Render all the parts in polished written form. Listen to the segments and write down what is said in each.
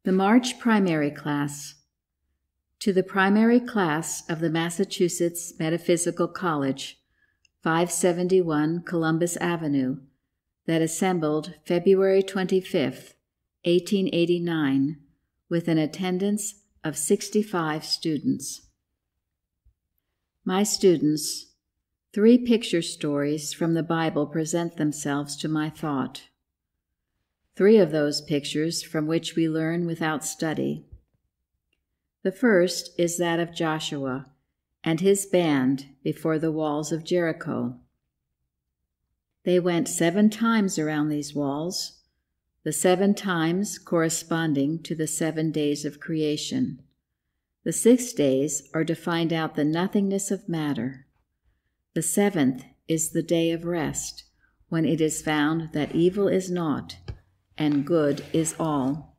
The March Primary Class. To the Primary Class of the Massachusetts Metaphysical College, 571 Columbus Avenue, that assembled February 25, 1889, with an attendance of 65 students. My students, 3 picture stories from the Bible present themselves to my thought. 3 of those pictures from which we learn without study. The first is that of Joshua and his band before the walls of Jericho. They went 7 times around these walls, the 7 times corresponding to the 7 days of creation. The 6 days are to find out the nothingness of matter. The 7th is the day of rest, when it is found that evil is naught, and good is all.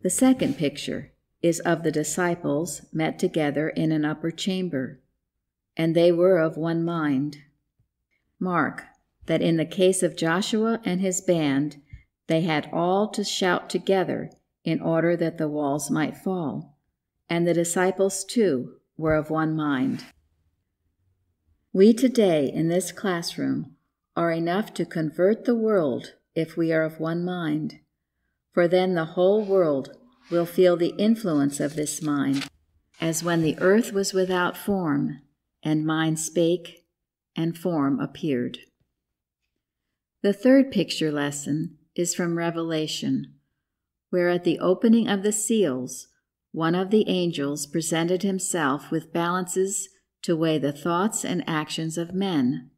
The second picture is of the disciples met together in an upper chamber, and they were of one mind. Mark that in the case of Joshua and his band, they had all to shout together in order that the walls might fall, and the disciples too were of one mind. We today in this classroom are enough to convert the world if we are of one mind, for then the whole world will feel the influence of this mind, as when the earth was without form, and mind spake, and form appeared. The third picture lesson is from Revelation, where at the opening of the seals, one of the angels presented himself with balances to weigh the thoughts and actions of men,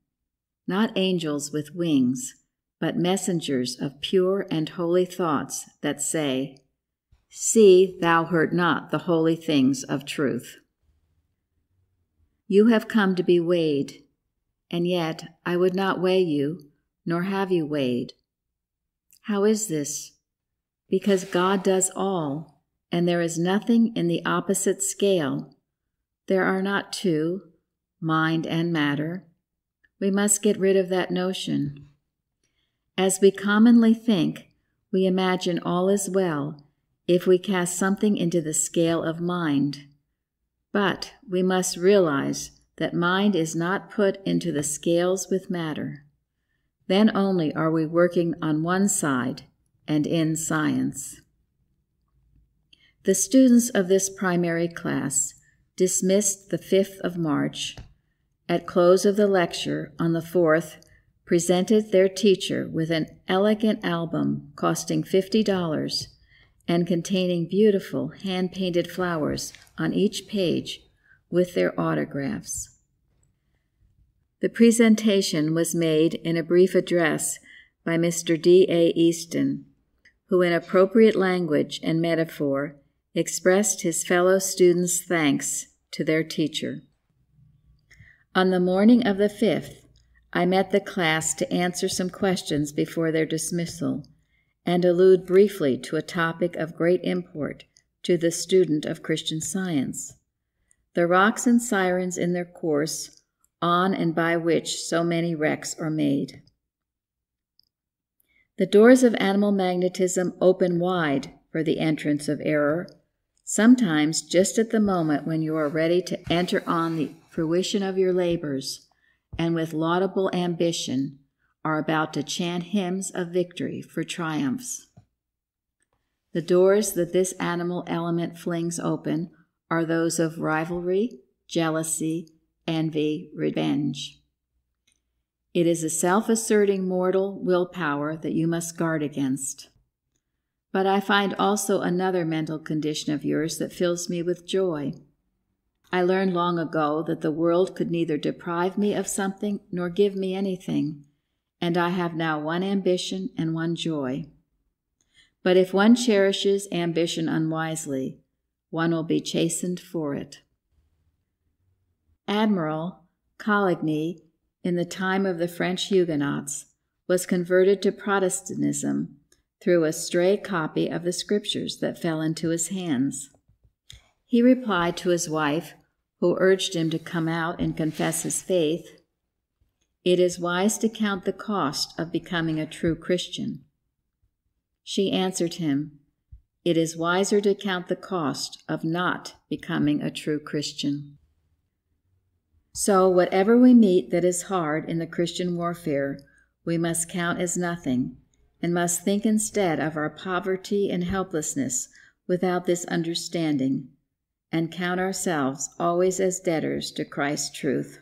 not angels with wings, but messengers of pure and holy thoughts that say, "See, thou hurt not the holy things of truth." You have come to be weighed, and yet I would not weigh you, nor have you weighed. How is this? Because God does all, and there is nothing in the opposite scale. There are not 2, mind and matter. We must get rid of that notion. As we commonly think, we imagine all is well if we cast something into the scale of mind. But we must realize that mind is not put into the scales with matter. Then only are we working on one side and in science. The students of this primary class, dismissed the 5th of March, at close of the lecture on the 4th, presented their teacher with an elegant album costing $50 and containing beautiful hand-painted flowers on each page with their autographs. The presentation was made in a brief address by Mr. D.A. Easton, who in appropriate language and metaphor expressed his fellow students' thanks to their teacher. On the morning of the 5th, I met the class to answer some questions before their dismissal and allude briefly to a topic of great import to the student of Christian Science, the rocks and sirens in their course on and by which so many wrecks are made. The doors of animal magnetism open wide for the entrance of error, sometimes just at the moment when you are ready to enter on the fruition of your labors, and with laudable ambition are about to chant hymns of victory for triumphs. The doors that this animal element flings open are those of rivalry, jealousy, envy, revenge. It is a self-asserting mortal willpower that you must guard against. But I find also another mental condition of yours that fills me with joy. I learned long ago that the world could neither deprive me of something nor give me anything, and I have now one ambition and one joy. But if one cherishes ambition unwisely, one will be chastened for it. Admiral Coligny, in the time of the French Huguenots, was converted to Protestantism through a stray copy of the Scriptures that fell into his hands. He replied to his wife, who urged him to come out and confess his faith, "It is wise to count the cost of becoming a true Christian." She answered him, It is wiser to count the cost of not becoming a true Christian. So whatever we meet that is hard in the Christian warfare, we must count as nothing, and must think instead of our poverty and helplessness without this understanding, and count ourselves always as debtors to Christ's truth.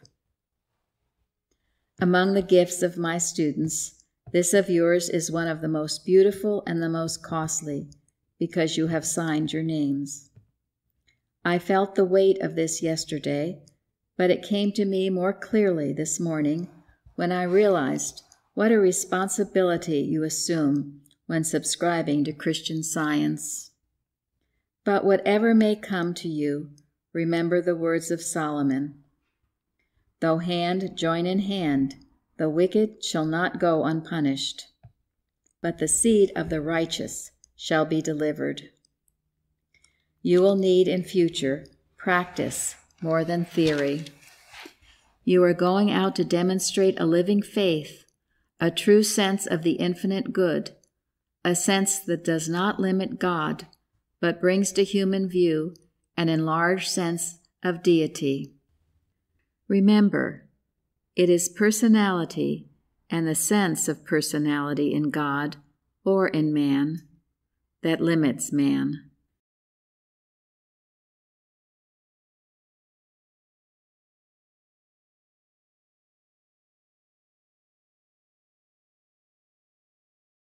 Among the gifts of my students, this of yours is one of the most beautiful and the most costly, because you have signed your names. I felt the weight of this yesterday, but it came to me more clearly this morning when I realized what a responsibility you assume when subscribing to Christian Science. But whatever may come to you, remember the words of Solomon. Though hand join in hand, the wicked shall not go unpunished, but the seed of the righteous shall be delivered. You will need in future practice more than theory. You are going out to demonstrate a living faith, a true sense of the infinite good, a sense that does not limit God, but brings to human view an enlarged sense of deity. Remember, it is personality and the sense of personality in God or in man that limits man.